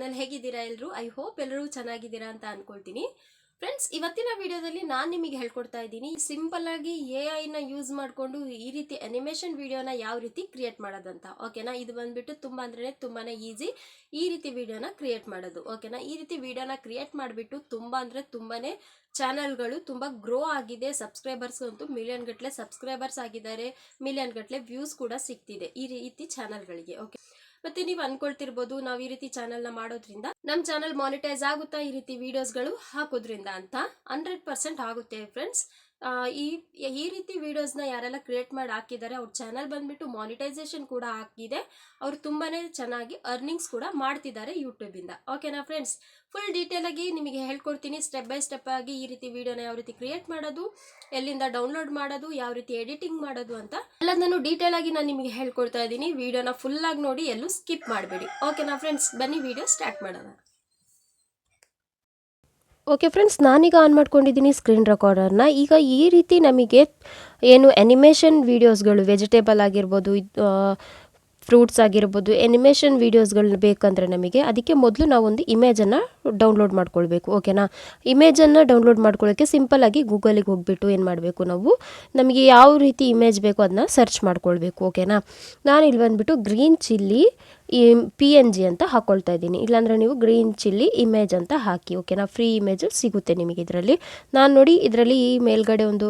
Channel ಹೇಗಿದ್ದೀರಾ ಎಲ್ಲರೂ I hope ಎಲ್ಲರೂ ಚೆನ್ನಾಗಿದ್ದೀರಾ ಅಂತ ಅನ್ಕೊಳ್ತೀನಿ ಫ್ರೆಂಡ್ಸ್ ಇವತ್ತಿನ ವಿಡಿಯೋದಲ್ಲಿ ನಾನು ನಿಮಗೆ ಹೇಳ್ಕೊಡ್ತಾ ಇದ್ದೀನಿ ಸಿಂಪಲ್ ಆಗಿ AI ನ ಯೂಸ್ ಮಾಡಿಕೊಂಡು ಈ ರೀತಿ ಅನಿಮೇಷನ್ ವಿಡಿಯೋನ ಯಾವ ರೀತಿ ಕ್ರಿಯೇಟ್ ಮಾಡೋದಂತ ಓಕೆನಾ ಇದು ಬಂದ್ಬಿಟ್ಟು ತುಂಬಾನೇ ಈಜಿ ಈ ರೀತಿ ವಿಡಿಯೋನ ಕ್ರಿಯೇಟ್ ಮಾಡೋದು ಓಕೆನಾ ಈ ರೀತಿ ವಿಡಿಯೋನ ಕ್ರಿಯೇಟ್ ಮಾಡಿಬಿಟ್ಟು ತುಂಬಾನೇ ಚಾನೆಲ್ಗಳು ತುಂಬಾ ಗ್ರೋ ಆಗಿದೆ ಸಬ್ಸ್ಕ್ರೈಬರ್ಸ್ ಅಂತೂ ಮಿಲಿಯನ್ ಗಟ್ಟಲೆ ಸಬ್ಸ್ಕ್ರೈಬರ್ಸ್ ಆಗಿದ್ದಾರೆ ಮಿಲಿಯನ್ ಗಟ್ಟಲೆ ವ್ಯೂಸ್ ಕೂಡ ಸಿಗ್ತಿದೆ ಈ ರೀತಿ ಚಾನೆಲ್ಗಳಿಗೆ ಓಕೆ ಮತ್ತೆ ನೀವು ಅನ್ಕೊಳ್ತಿರ್ಬೋದು ನಾವು ಈ ರೀತಿ ಚಾನೆಲ್ ನ ಮಾಡೋದ್ರಿಂದ ನಮ್ಮ ಚಾನೆಲ್ ಮಾನಿಟೈಸ್ ಆಗುತ್ತಾ ಈ ರೀತಿ ವಿಡಿಯೋಸ್ಗಳು ಹಾಕೋದ್ರಿಂದ ಅಂತ 100% ಆಗುತ್ತೆ ಫ್ರೆಂಡ್ಸ್ ಈ ರೀತಿ ವಿಡಿಯೋಸ್ನ ಯಾರೆಲ್ಲ ಕ್ರಿಯೇಟ್ ಮಾಡಿ ಹಾಕಿದ್ದಾರೆ ಅವ್ರ ಚಾನೆಲ್ ಬಂದ್ಬಿಟ್ಟು ಮಾನಿಟೈಸೇಷನ್ ಕೂಡ ಆಗಿದೆ ಅವರು ತುಂಬಾನೇ ಚೆನ್ನಾಗಿ ಅರ್ನಿಂಗ್ಸ್ ಕೂಡ ಮಾಡ್ತಿದ್ದಾರೆ ಯೂಟ್ಯೂಬ್ ಇಂದ ಓಕೆನಾ ಫ್ರೆಂಡ್ಸ್ ಫುಲ್ ಡೀಟೇಲ್ ಆಗಿ ನಿಮಗೆ ಹೇಳ್ಕೊಡ್ತೀನಿ ಸ್ಟೆಪ್ ಬೈ ಸ್ಟೆಪ್ ಆಗಿ ಈ ರೀತಿ ವಿಡಿಯೋನ ಯಾವ ರೀತಿ ಕ್ರಿಯೇಟ್ ಮಾಡೋದು ಎಲ್ಲಿಂದ ಡೌನ್ಲೋಡ್ ಮಾಡೋದು ಯಾವ ರೀತಿ ಎಡಿಟಿಂಗ್ ಮಾಡೋದು ಅಂತ ಎಲ್ಲದನ್ನು ಡೀಟೇಲ್ ಆಗಿ ನಾನು ನಿಮಗೆ ಹೇಳ್ಕೊಡ್ತಾ ಇದ್ದೀನಿ ವಿಡಿಯೋನ ಫುಲ್ ಆಗಿ ನೋಡಿ ಎಲ್ಲೂ ಸ್ಕಿಪ್ ಮಾಡಬೇಡಿ ಓಕೆನಾ ಫ್ರೆಂಡ್ಸ್ ಬನ್ನಿ ವಿಡಿಯೋ ಸ್ಟಾರ್ಟ್ ಮಾಡೋಣ ಓಕೆ ಫ್ರೆಂಡ್ಸ್ ನಾನೀಗ ಆನ್ ಮಾಡ್ಕೊಂಡಿದ್ದೀನಿ ಸ್ಕ್ರೀನ್ ರೆಕಾರ್ಡರ್ನ ಈಗ ಈ ರೀತಿ ನಮಗೆ ಏನು ಅನಿಮೇಷನ್ ವೀಡಿಯೋಸ್ಗಳು ವೆಜಿಟೇಬಲ್ ಆಗಿರ್ಬೋದು ಫ್ರೂಟ್ಸ್ ಆಗಿರ್ಬೋದು ಅನಿಮೇಷನ್ ವೀಡಿಯೋಸ್ಗಳನ್ನ ಬೇಕಂದರೆ ನಮಗೆ ಅದಕ್ಕೆ ಮೊದಲು ನಾವೊಂದು ಇಮೇಜನ್ನು ಡೌನ್ಲೋಡ್ ಮಾಡ್ಕೊಳ್ಬೇಕು ಓಕೆನಾ ಇಮೇಜನ್ನು ಡೌನ್ಲೋಡ್ ಮಾಡ್ಕೊಳ್ಳೋಕ್ಕೆ ಸಿಂಪಲ್ಲಾಗಿ ಗೂಗಲಿಗೆ ಹೋಗ್ಬಿಟ್ಟು ಏನು ಮಾಡಬೇಕು ನಾವು ನಮಗೆ ಯಾವ ರೀತಿ ಇಮೇಜ್ ಬೇಕು ಅದನ್ನ ಸರ್ಚ್ ಮಾಡ್ಕೊಳ್ಬೇಕು ಓಕೆನಾ ನಾನು ಇಲ್ಲಿ ಬಂದುಬಿಟ್ಟು ಗ್ರೀನ್ ಚಿಲ್ಲಿ PNG ಅಂತ ಹಾಕ್ಕೊಳ್ತಾ ಇದ್ದೀನಿ ಇಲ್ಲಾಂದರೆ ನೀವು ಗ್ರೀನ್ ಚಿಲ್ಲಿ ಇಮೇಜ್ ಅಂತ ಹಾಕಿ ಓಕೆನಾ ಫ್ರೀ ಇಮೇಜ್ ಸಿಗುತ್ತೆ ನಿಮಗೆ ಇದರಲ್ಲಿ ನಾನು ನೋಡಿ ಇದರಲ್ಲಿ ಈ ಮೇಲ್ಗಡೆ ಒಂದು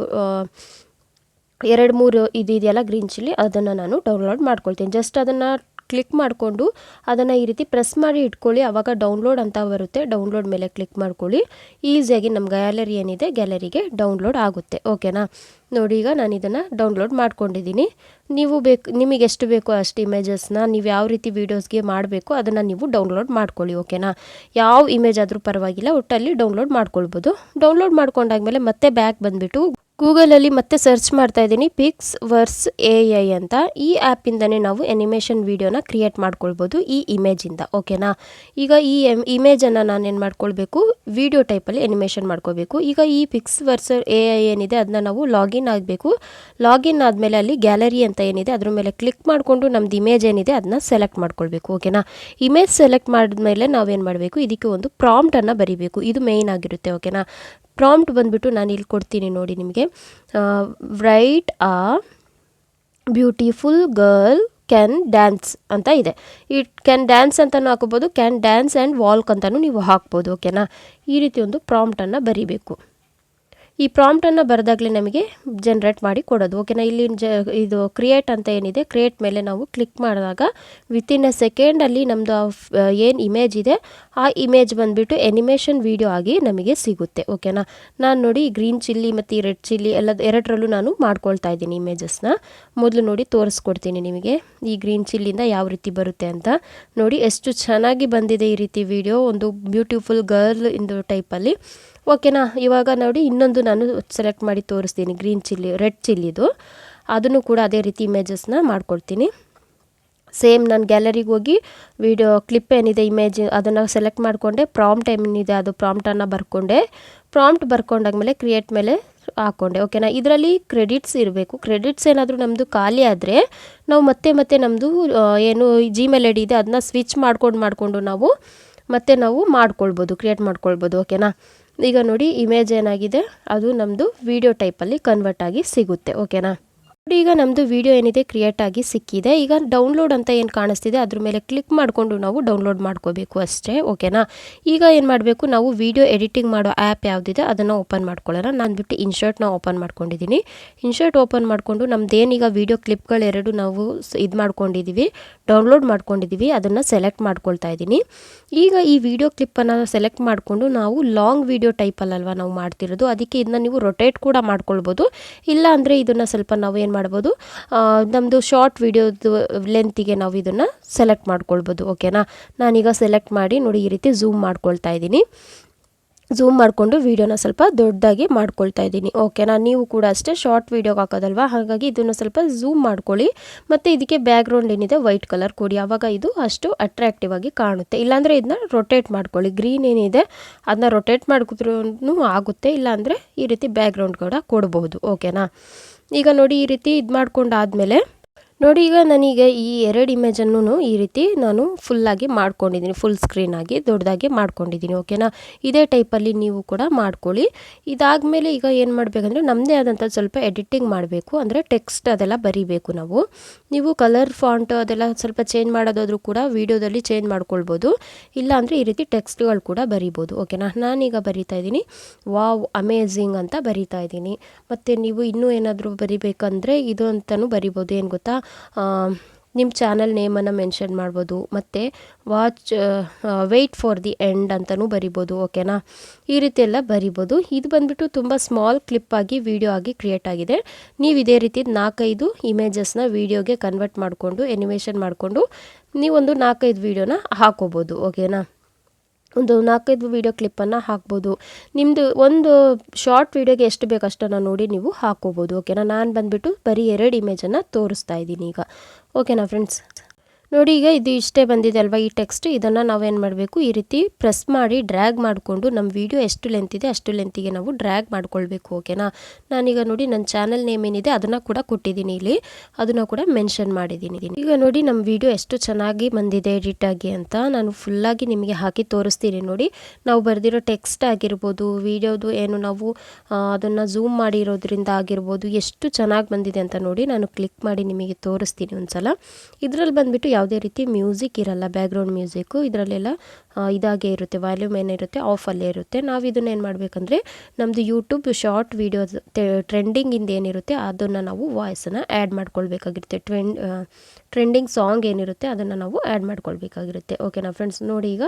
2-3 ಇದೆಯಲ್ಲ ಗ್ರೀನ್ ಚಿಲ್ಲಿ ಅದನ್ನು ನಾನು ಡೌನ್ಲೋಡ್ ಮಾಡ್ಕೊಳ್ತೀನಿ ಜಸ್ಟ್ ಅದನ್ನು ಕ್ಲಿಕ್ ಮಾಡಿಕೊಂಡು ಅದನ್ನು ಈ ರೀತಿ ಪ್ರೆಸ್ ಮಾಡಿ ಇಟ್ಕೊಳ್ಳಿ ಆವಾಗ ಡೌನ್ಲೋಡ್ ಅಂತ ಬರುತ್ತೆ ಡೌನ್ಲೋಡ್ ಮೇಲೆ ಕ್ಲಿಕ್ ಮಾಡ್ಕೊಳ್ಳಿ ಈಸಿಯಾಗಿ ನಮ್ಮ ಗ್ಯಾಲರಿ ಏನಿದೆ ಗ್ಯಾಲರಿಗೆ ಡೌನ್ಲೋಡ್ ಆಗುತ್ತೆ ಓಕೆನಾ ನೋಡಿ ಈಗ ನಾನು ಇದನ್ನು ಡೌನ್ಲೋಡ್ ಮಾಡ್ಕೊಂಡಿದ್ದೀನಿ ನೀವು ನಿಮಗೆ ಎಷ್ಟು ಬೇಕೋ ಅಷ್ಟು ಇಮೇಜಸ್ನ ನೀವು ಯಾವ ರೀತಿ ವೀಡಿಯೋಸ್ಗೆ ಮಾಡಬೇಕು ಅದನ್ನು ನೀವು ಡೌನ್ಲೋಡ್ ಮಾಡ್ಕೊಳ್ಳಿ ಓಕೆನಾ ಯಾವ ಇಮೇಜ್ ಆದರೂ ಪರವಾಗಿಲ್ಲ ಒಟ್ಟಲ್ಲಿ ಡೌನ್ಲೋಡ್ ಮಾಡ್ಕೊಳ್ಬೋದು ಡೌನ್ಲೋಡ್ ಮಾಡ್ಕೊಂಡಾದ್ಮೇಲೆ ಮತ್ತೆ ಬ್ಯಾಕ್ ಬಂದುಬಿಟ್ಟು ಗೂಗಲಲ್ಲಿ ಮತ್ತೆ ಸರ್ಚ್ ಮಾಡ್ತಾ ಇದ್ದೀನಿ ಪಿಕ್ಸ್ವರ್ಸ್ AI ಅಂತ ಈ ಆ್ಯಪಿಂದನೇ ನಾವು ಅನಿಮೇಷನ್ ವೀಡಿಯೋನ ಕ್ರಿಯೇಟ್ ಮಾಡ್ಕೊಳ್ಬೋದು ಈ ಇಮೇಜಿಂದ ಓಕೆನಾ ಈಗ ಈ ಇಮೇಜನ್ನು ನಾನೇನು ಮಾಡ್ಕೊಳ್ಬೇಕು ವಿಡಿಯೋ ಟೈಪಲ್ಲಿ ಅನಿಮೇಷನ್ ಮಾಡ್ಕೋಬೇಕು ಈಗ ಈ ಪಿಕ್ಸ್ವರ್ಸ್ AI ಏನಿದೆ ಅದನ್ನ ನಾವು ಲಾಗಿನ್ ಆಗಬೇಕು ಲಾಗಿನ್ ಆದಮೇಲೆ ಅಲ್ಲಿ ಗ್ಯಾಲರಿ ಅಂತ ಏನಿದೆ ಅದ್ರ ಮೇಲೆ ಕ್ಲಿಕ್ ಮಾಡಿಕೊಂಡು ನಮ್ದು ಇಮೇಜ್ ಏನಿದೆ ಅದನ್ನ ಸೆಲೆಕ್ಟ್ ಮಾಡ್ಕೊಳ್ಬೇಕು ಓಕೆನಾ ಇಮೇಜ್ ಸೆಲೆಕ್ಟ್ ಮಾಡಿದ್ಮೇಲೆ ನಾವೇನು ಮಾಡಬೇಕು ಇದಕ್ಕೆ ಒಂದು ಪ್ರಾಂಪ್ಟನ್ನು ಬರೀಬೇಕು ಇದು ಮೇಯ್ನ್ ಆಗಿರುತ್ತೆ ಓಕೆನಾ ಪ್ರಾಂಪ್ಟ್ ಬಂದುಬಿಟ್ಟು ನಾನು ಇಲ್ಲಿ ಕೊಡ್ತೀನಿ ನೋಡಿ ನಿಮಗೆ ರೈಟ್ ಆ ಬ್ಯೂಟಿಫುಲ್ ಗರ್ಲ್ ಕ್ಯಾನ್ ಡ್ಯಾನ್ಸ್ ಅಂತ ಇದೆ ಈ ಕ್ಯಾನ್ ಡ್ಯಾನ್ಸ್ ಅಂತಲೂ ಹಾಕೋಬೋದು ಕ್ಯಾನ್ ಡ್ಯಾನ್ಸ್ ಆ್ಯಂಡ್ ವಾಲ್ಕ್ ಅಂತಲೂ ನೀವು ಹಾಕ್ಬೋದು ಓಕೆನಾ ಈ ರೀತಿ ಒಂದು ಪ್ರಾಂಪ್ಟನ್ನು ಬರೀಬೇಕು ಈ ಪ್ರಾಂಪ್ಟನ್ನು ಬರೆದಾಗಲೇ ನಮಗೆ ಜನ್ರೇಟ್ ಮಾಡಿ ಕೊಡೋದು ಓಕೆನಾ ಇಲ್ಲಿ ಇದು ಕ್ರಿಯೇಟ್ ಅಂತ ಏನಿದೆ ಕ್ರಿಯೇಟ್ ಮೇಲೆ ನಾವು ಕ್ಲಿಕ್ ಮಾಡಿದಾಗ ವಿತಿನ್ ಎ ಸೆಕೆಂಡಲ್ಲಿ ನಮ್ಮದು ಏನು ಇಮೇಜ್ ಇದೆ ಆ ಇಮೇಜ್ ಬಂದುಬಿಟ್ಟು ಅನಿಮೇಷನ್ ವೀಡಿಯೋ ಆಗಿ ನಮಗೆ ಸಿಗುತ್ತೆ ಓಕೆನಾ ನಾನು ನೋಡಿ ಗ್ರೀನ್ ಚಿಲ್ಲಿ ಮತ್ತು ರೆಡ್ ಚಿಲ್ಲಿ ಎರಡರಲ್ಲೂ ನಾನು ಮಾಡ್ಕೊಳ್ತಾ ಇದ್ದೀನಿ ಇಮೇಜಸ್ನ ಮೊದಲು ನೋಡಿ ತೋರಿಸ್ಕೊಡ್ತೀನಿ ನಿಮಗೆ ಈ ಗ್ರೀನ್ ಚಿಲ್ಲಿಂದ ಯಾವ ರೀತಿ ಬರುತ್ತೆ ಅಂತ ನೋಡಿ ಎಷ್ಟು ಚೆನ್ನಾಗಿ ಬಂದಿದೆ ಈ ರೀತಿ ವಿಡಿಯೋ ಒಂದು ಬ್ಯೂಟಿಫುಲ್ ಗರ್ಲ್ ಇಂದು ಟೈಪಲ್ಲಿ ಓಕೆನಾ ಇವಾಗ ನೋಡಿ ಇನ್ನೊಂದು ನಾನು ಸೆಲೆಕ್ಟ್ ಮಾಡಿ ತೋರಿಸ್ತೀನಿ ಗ್ರೀನ್ ಚಿಲ್ಲಿ ರೆಡ್ ಚಿಲ್ಲಿದು ಅದನ್ನು ಕೂಡ ಅದೇ ರೀತಿ ಇಮೇಜಸ್ನ ಮಾಡ್ಕೊಳ್ತೀನಿ ಸೇಮ್ ನಾನು ಗ್ಯಾಲರಿಗೆ ಹೋಗಿ ವಿಡಿಯೋ ಕ್ಲಿಪ್ ಏನಿದೆ ಇಮೇಜ್ ಅದನ್ನು ಸೆಲೆಕ್ಟ್ ಮಾಡಿಕೊಂಡೆ ಪ್ರಾಂಪ್ಟ್ ಏನಿದೆ ಅದು ಪ್ರಾಂಪ್ಟನ್ನು ಬರ್ಕೊಂಡೆ ಪ್ರಾಂಪ್ಟ್ ಬರ್ಕೊಂಡಾದ್ಮೇಲೆ ಕ್ರಿಯೇಟ್ ಮೇಲೆ ಹಾಕ್ಕೊಂಡೆ ಓಕೆನಾ ಇದರಲ್ಲಿ ಕ್ರೆಡಿಟ್ಸ್ ಇರಬೇಕು ಕ್ರೆಡಿಟ್ಸ್ ಏನಾದರೂ ನಮ್ಮದು ಖಾಲಿ ಆದರೆ ನಾವು ಮತ್ತೆ ನಮ್ಮದು ಏನು Gmail ID ಇದೆ ಅದನ್ನ ಸ್ವಿಚ್ ಮಾಡಿಕೊಂಡು ನಾವು ಮಾಡ್ಕೊಳ್ಬೋದು ಕ್ರಿಯೇಟ್ ಮಾಡ್ಕೊಳ್ಬೋದು ಓಕೆನಾ ಈಗ ನೋಡಿ ಇಮೇಜ್ ಏನಾಗಿದೆ ಅದು ನಮ್ಮದು ವಿಡಿಯೋ ಟೈಪಲ್ಲಿ ಕನ್ವರ್ಟ್ ಆಗಿ ಸಿಗುತ್ತೆ ಓಕೆನಾ ನೋಡಿ ಈಗ ನಮ್ಮದು ವಿಡಿಯೋ ಏನಿದೆ ಕ್ರಿಯೇಟ್ ಆಗಿ ಸಿಕ್ಕಿದೆ ಈಗ ಡೌನ್ಲೋಡ್ ಅಂತ ಏನು ಕಾಣಿಸ್ತಿದೆ ಅದ್ರ ಮೇಲೆ ಕ್ಲಿಕ್ ಮಾಡಿಕೊಂಡು ನಾವು ಡೌನ್ಲೋಡ್ ಮಾಡ್ಕೋಬೇಕು ಅಷ್ಟೇ ಓಕೆನಾ ಈಗ ಏನು ಮಾಡಬೇಕು ನಾವು ವಿಡಿಯೋ ಎಡಿಟಿಂಗ್ ಮಾಡೋ ಆ್ಯಪ್ ಯಾವುದಿದೆ ಅದನ್ನು ಓಪನ್ ಮಾಡ್ಕೊಳ್ಳೋಣ ನಾನು ಬಿಟ್ಟು ಇನ್ಶರ್ಟ್ನ ಓಪನ್ ಮಾಡ್ಕೊಂಡಿದ್ದೀನಿ ಇನ್ಶರ್ಟ್ ಓಪನ್ ಮಾಡಿಕೊಂಡು ನಮ್ಮದೇನೀಗ ವಿಡಿಯೋ ಕ್ಲಿಪ್ಗಳೆರಡು ನಾವು ಇದು ಮಾಡ್ಕೊಂಡಿದ್ದೀವಿ ಡೌನ್ಲೋಡ್ ಮಾಡ್ಕೊಂಡಿದ್ದೀವಿ ಅದನ್ನು ಸೆಲೆಕ್ಟ್ ಮಾಡ್ಕೊಳ್ತಾ ಇದ್ದೀನಿ ಈಗ ಈ ವಿಡಿಯೋ ಕ್ಲಿಪ್ಪನ್ನು ಸೆಲೆಕ್ಟ್ ಮಾಡಿಕೊಂಡು ನಾವು ಲಾಂಗ್ ವಿಡಿಯೋ ಟೈಪಲ್ಲಲ್ವ ನಾವು ಮಾಡ್ತಿರೋದು ಅದಕ್ಕೆ ಇದನ್ನ ನೀವು ರೊಟೇಟ್ ಕೂಡ ಮಾಡ್ಕೊಳ್ಬೋದು ಇಲ್ಲ ಅಂದರೆ ಇದನ್ನು ಸ್ವಲ್ಪ ನಾವು ಏನು ಮಾಡ್ಬೋದು ನಮ್ಮದು ಶಾರ್ಟ್ ವಿಡಿಯೋದು ಲೆಂತಿಗೆ ನಾವು ಇದನ್ನು ಸೆಲೆಕ್ಟ್ ಮಾಡ್ಕೊಳ್ಬೋದು ಓಕೆನಾ ನಾನೀಗ ಸೆಲೆಕ್ಟ್ ಮಾಡಿ ನೋಡಿ ಈ ರೀತಿ ಝೂಮ್ ಮಾಡ್ಕೊಳ್ತಾ ಇದ್ದೀನಿ ಝೂಮ್ ಮಾಡಿಕೊಂಡು ವಿಡಿಯೋನ ಸ್ವಲ್ಪ ದೊಡ್ಡದಾಗಿ ಮಾಡ್ಕೊಳ್ತಾ ಇದ್ದೀನಿ ಓಕೆನಾ ನೀವು ಕೂಡ ಅಷ್ಟೇ ಶಾರ್ಟ್ ವಿಡಿಯೋಗೆ ಹಾಕೋದಲ್ವ ಹಾಗಾಗಿ ಇದನ್ನು ಸ್ವಲ್ಪ ಝೂಮ್ ಮಾಡ್ಕೊಳ್ಳಿ ಮತ್ತು ಇದಕ್ಕೆ ಬ್ಯಾಕ್ಗ್ರೌಂಡ್ ಏನಿದೆ ವೈಟ್ ಕಲರ್ ಕೊಡಿ ಆವಾಗ ಇದು ಅಷ್ಟು ಅಟ್ರಾಕ್ಟಿವ್ ಆಗಿ ಕಾಣುತ್ತೆ ಇಲ್ಲಾಂದರೆ ಇದನ್ನ ರೊಟೇಟ್ ಮಾಡ್ಕೊಳ್ಳಿ ಗ್ರೀನ್ ಏನಿದೆ ಅದನ್ನ ರೊಟೇಟ್ ಮಾಡಿದ್ರೂ ಆಗುತ್ತೆ ಇಲ್ಲಾಂದರೆ ಈ ರೀತಿ ಬ್ಯಾಕ್ಗ್ರೌಂಡ್ ಕೂಡ ಕೊಡಬಹುದು ಓಕೆನಾ ಈಗ ನೋಡಿ ಈ ರೀತಿ ಇದು ಮಾಡ್ಕೊಂಡಾದ್ಮೇಲೆ ನೋಡಿ ಈಗ ನಾನೀಗ ಈ 2 ಇಮೇಜನ್ನು ಈ ರೀತಿ ನಾನು ಫುಲ್ಲಾಗಿ ಮಾಡ್ಕೊಂಡಿದ್ದೀನಿ, ಫುಲ್ ಸ್ಕ್ರೀನಾಗಿ ದೊಡ್ಡದಾಗಿ ಮಾಡ್ಕೊಂಡಿದ್ದೀನಿ. ಓಕೆನಾ, ಇದೇ ಟೈಪಲ್ಲಿ ನೀವು ಕೂಡ ಮಾಡ್ಕೊಳ್ಳಿ. ಇದಾದಮೇಲೆ ಈಗ ಏನು ಮಾಡಬೇಕಂದ್ರೆ ನಮ್ಮದೇ ಆದಂಥ ಸ್ವಲ್ಪ ಎಡಿಟಿಂಗ್ ಮಾಡಬೇಕು, ಅಂದರೆ ಟೆಕ್ಸ್ಟ್ ಅದೆಲ್ಲ ಬರೀಬೇಕು ನಾವು. ನೀವು ಕಲರ್ ಫಾಂಟ್ ಅದೆಲ್ಲ ಸ್ವಲ್ಪ ಚೇಂಜ್ ಮಾಡೋದಾದರೂ ಕೂಡ ವಿಡಿಯೋದಲ್ಲಿ ಚೇಂಜ್ ಮಾಡ್ಕೊಳ್ಬೋದು, ಇಲ್ಲ ಅಂದರೆ ಈ ರೀತಿ ಟೆಕ್ಸ್ಟ್ಗಳು ಕೂಡ ಬರಿಬೋದು. ಓಕೆನಾ, ನಾನೀಗ ಬರಿತಾ ಇದ್ದೀನಿ ವಾವ್ ಅಮೇಝಿಂಗ್ ಅಂತ ಬರಿತಾ ಇದ್ದೀನಿ. ಮತ್ತು ನೀವು ಇನ್ನೂ ಏನಾದರೂ ಬರಿಬೇಕಂದ್ರೆ ಇದು ಅಂತಲೂ ಬರಿಬೋದು. ಏನು ಗೊತ್ತಾ, ನಿಮ್ಮ ಚಾನಲ್ ನೇಮನ್ನು ಮೆನ್ಷನ್ ಮಾಡ್ಬೋದು, ಮತ್ತು ವೆಯ್ಟ್ ಫಾರ್ ದಿ ಎಂಡ್ ಅಂತಲೂ ಬರಿಬೋದು. ಓಕೆನಾ, ಈ ರೀತಿ ಎಲ್ಲ ಬರಿಬೋದು. ಇದು ಬಂದುಬಿಟ್ಟು ತುಂಬ ಸ್ಮಾಲ್ ಕ್ಲಿಪ್ಪಾಗಿ ವಿಡಿಯೋ ಆಗಿ ಕ್ರಿಯೇಟ್ ಆಗಿದೆ. ನೀವು ಇದೇ ರೀತಿ 4-5 ಇಮೇಜಸ್ನ ವಿಡಿಯೋಗೆ ಕನ್ವರ್ಟ್ ಮಾಡಿಕೊಂಡು ಎನಿಮೇಷನ್ ಮಾಡಿಕೊಂಡು ನೀವೊಂದು 4-5 ವಿಡಿಯೋನ ಹಾಕೋಬೋದು. ಓಕೆನಾ, ಒಂದು 4-5 ವಿಡಿಯೋ ಕ್ಲಿಪ್ಪನ್ನು ಹಾಕ್ಬೋದು. ನಿಮ್ಮದು ಒಂದು ಶಾರ್ಟ್ ವಿಡಿಯೋಗೆ ಎಷ್ಟು ಬೇಕು ಅಷ್ಟನ್ನು ನೋಡಿ ನೀವು ಹಾಕೋಬೋದು. ಓಕೆನಾ, ನಾನು ಬಂದುಬಿಟ್ಟು ಬರೀ 2 ಇಮೇಜನ್ನು ತೋರಿಸ್ತಾ ಇದ್ದೀನಿ ಈಗ. ಓಕೆನಾ ಫ್ರೆಂಡ್ಸ್, ನೋಡಿ ಈಗ ಇದು ಇಷ್ಟೇ ಬಂದಿದೆ ಅಲ್ವಾ ಈ ಟೆಕ್ಸ್ಟ್. ಇದನ್ನು ನಾವೇನು ಮಾಡಬೇಕು, ಈ ರೀತಿ ಪ್ರೆಸ್ ಮಾಡಿ ಡ್ರ್ಯಾಗ್ ಮಾಡಿಕೊಂಡು ನಮ್ಮ ವಿಡಿಯೋ ಎಷ್ಟು ಲೆಂತ್ ಇದೆ ಅಷ್ಟು ಲೆಂತಿಗೆ ನಾವು ಡ್ರ್ಯಾಗ್ ಮಾಡ್ಕೊಳ್ಬೇಕು. ಓಕೆನಾ, ನಾನೀಗ ನೋಡಿ ನನ್ನ ಚಾನಲ್ ನೇಮ್ ಏನಿದೆ ಅದನ್ನು ಕೂಡ ಕೊಟ್ಟಿದ್ದೀನಿ ಇಲ್ಲಿ, ಅದನ್ನು ಕೂಡ ಮೆನ್ಷನ್ ಮಾಡಿದ್ದೀನಿ. ಈಗ ನೋಡಿ ನಮ್ಮ ವಿಡಿಯೋ ಎಷ್ಟು ಚೆನ್ನಾಗಿ ಬಂದಿದೆ ಎಡಿಟ್ ಆಗಿ ಅಂತ ನಾನು ಫುಲ್ಲಾಗಿ ನಿಮಗೆ ಹಾಕಿ ತೋರಿಸ್ತೀನಿ. ನೋಡಿ, ನಾವು ಬರೆದಿರೋ ಟೆಕ್ಸ್ಟ್ ಆಗಿರ್ಬೋದು, ವಿಡಿಯೋದು ಏನು ನಾವು ಅದನ್ನು ಝೂಮ್ ಮಾಡಿರೋದ್ರಿಂದ ಆಗಿರ್ಬೋದು, ಎಷ್ಟು ಚೆನ್ನಾಗಿ ಬಂದಿದೆ ಅಂತ ನೋಡಿ ನಾನು ಕ್ಲಿಕ್ ಮಾಡಿ ನಿಮಗೆ ತೋರಿಸ್ತೀನಿ ಒಂದ್ಸಲ. ಇದರಲ್ಲಿ ಬಂದುಬಿಟ್ಟು ಯಾವುದೇ ರೀತಿ ಮ್ಯೂಸಿಕ್ ಇರಲ್ಲ, ಬ್ಯಾಕ್ಗ್ರೌಂಡ್ ಮ್ಯೂಸಿಕ್ಕು ಇದರಲ್ಲೆಲ್ಲ ಇದಾಗೇ ಇರುತ್ತೆ, ವಾಲ್ಯೂಮ್ ಏನಿರುತ್ತೆ ಆಫಲ್ಲೇ ಇರುತ್ತೆ. ನಾವು ಇದನ್ನು ಏನು ಮಾಡಬೇಕಂದ್ರೆ ನಮ್ಮದು ಯೂಟ್ಯೂಬ್ ಶಾರ್ಟ್ ವೀಡಿಯೋಸ್ ಟ್ರೆಂಡಿಂಗಿಂದ ಏನಿರುತ್ತೆ ಅದನ್ನು ನಾವು ವಾಯ್ಸನ್ನು ಆ್ಯಡ್ ಮಾಡ್ಕೊಳ್ಬೇಕಾಗಿರುತ್ತೆ. ಟ್ರೆಂಡಿಂಗ್ ಸಾಂಗ್ ಏನಿರುತ್ತೆ ಅದನ್ನು ನಾವು ಆ್ಯಡ್ ಮಾಡ್ಕೊಳ್ಬೇಕಾಗಿರುತ್ತೆ. ಓಕೆನಾ ಫ್ರೆಂಡ್ಸ್, ನೋಡಿ ಈಗ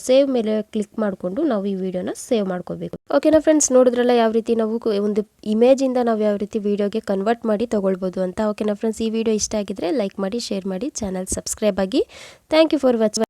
ಸೇವ್ ಮೇಲೆ ಕ್ಲಿಕ್ ಮಾಡಿಕೊಂಡು ನಾವು ಈ ವಿಡಿಯೋನ ಸೇವ್ ಮಾಡ್ಕೋಬೇಕು. ಓಕೆನಾ ಫ್ರೆಂಡ್ಸ್, ನೋಡಿದ್ರಲ್ಲ ಯಾವ ರೀತಿ ನಾವು ಒಂದು ಇಮೇಜಿಂದ ನಾವು ಯಾವ ರೀತಿ ವಿಡಿಯೋಗೆ ಕನ್ವರ್ಟ್ ಮಾಡಿ ತೊಗೊಳ್ಬೋದು ಅಂತ. ಓಕೆನಾ ಫ್ರೆಂಡ್ಸ್, ಈ ವಿಡಿಯೋ ಇಷ್ಟ ಆಗಿದ್ರೆ ಲೈಕ್ ಮಾಡಿ, ಶೇರ್ ಮಾಡಿ, ಚಾನಲ್ ಸಬ್ಸ್ಕ್ರೈಬ್ ಆಗಿ. Thank you for watching.